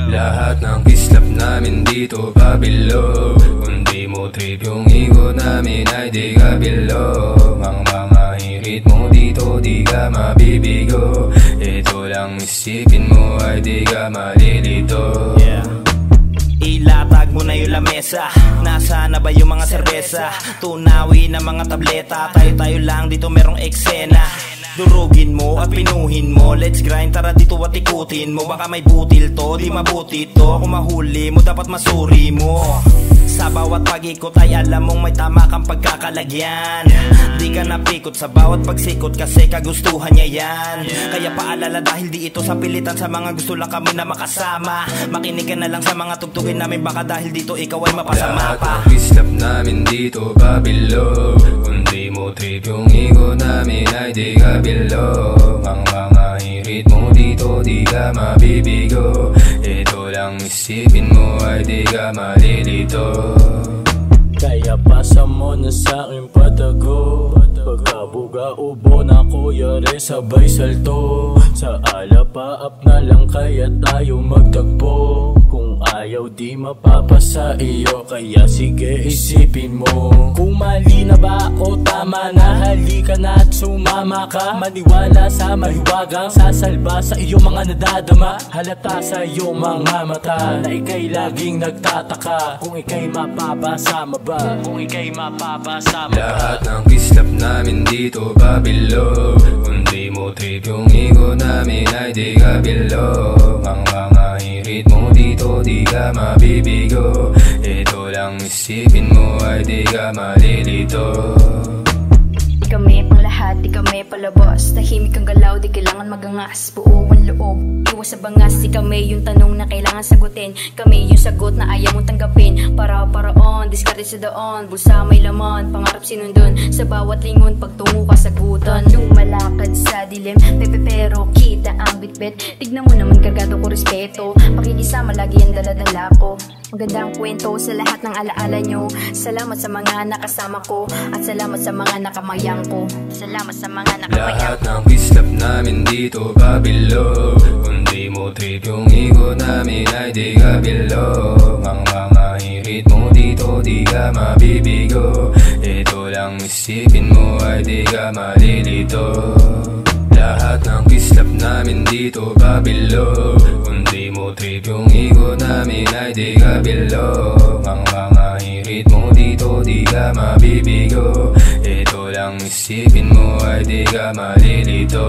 Lahat ng kislap namin dito pabilo. Kung di mo trip yung ego namin ay di ka bilog. Ang mga hirit mo dito di ka mabibigo. Ito lang isipin mo ay di ka malilito. Ilatag mo na yung lamesa. Nasaan na ba yung mga serbesa? Tunawi na mga tableta. Tayo-tayo lang dito merong eksena. Durugin mo at pinuhin mo. Let's grind, tara dito at ikutin mo. Baka may butil to, di mabuti to. Kung mahuli mo, dapat masuri mo. Sa bawat pag-ikot ay alam mong may tama kang pagkakalagyan. Di ka napikot sa bawat pagsikot kasi kagustuhan niya yan. Kaya paalala dahil di ito sa pilitan. Sa mga gusto lang kami na makasama. Makinig ka na lang sa mga tugtugin namin. Baka dahil dito ikaw ay mapasama pa. Lahat ng kislap namin dito pabilo. Kung di mo trip yung ego namin ay di ka bilog. Ang mga hirit mo dito di ka mabibigo. Ito lang isipin mo ay di ka malilito. Kaya pasa mo na sa'king patago. Pagkabuga ubo na kuya re sabay salto. Sa alapaap na lang kaya tayo magtagpo. Kung ayaw di mapapasa iyo kaya sige isipin mo. Kung mali na ba o tama na, halika na at sumama ka. Maniwala sa mahiwagang sasalba sa iyong mga nadadama. Halata sa iyong mga mata na ikay laging nagtataka. Kung ikay mapapasama ba? Kung ikay mapapasama ba? Lahat ng kislap namin dito pabilo. Kung di mo trip yung ego namin ay di ka bilog. Ang mga hirit mo dito di ka mabibigo. Ito lang isipin mo ay di ka malilito. Di kami pang lahat, di kami palabas. Tahimik ang galaw, di kailangan magangas. Buo ang loob, iwas sa bangas. Di kami yung tanong na kailangan sagutin. Kami yung sagot na ayaw mong tanggapin. Para-paraon, diskarte sa daon. Bulsa may laman, pangarap sinundon. Sa bawat lingon, pagtungo ka sagutan. Lumalakad sa dilim, pero kita ang bitbit. Tignan mo naman kargado ko respeto. Pakikisama lagi ang daladala ko. Magandang kwento sa lahat ng alaala nyo. Salamat sa mga nakasama ko. At salamat sa mga nakamayang ko. Salamat sa mga nakamayang Lahat ko. ng kislap namin dito pabilo. Kung di mo trip yung ego namin ay di ka bilog. Ang mga hirit mo dito di ka mabibigo. Ito lang isipin mo ay di ka malilito. Lahat ng kislap namin dito pabilo. Kung di mo trip yung ego namin ay di ka bilog. Ang mga hirit mo dito di ka mabibigo. Ito lang isipin mo ay di ka malilito.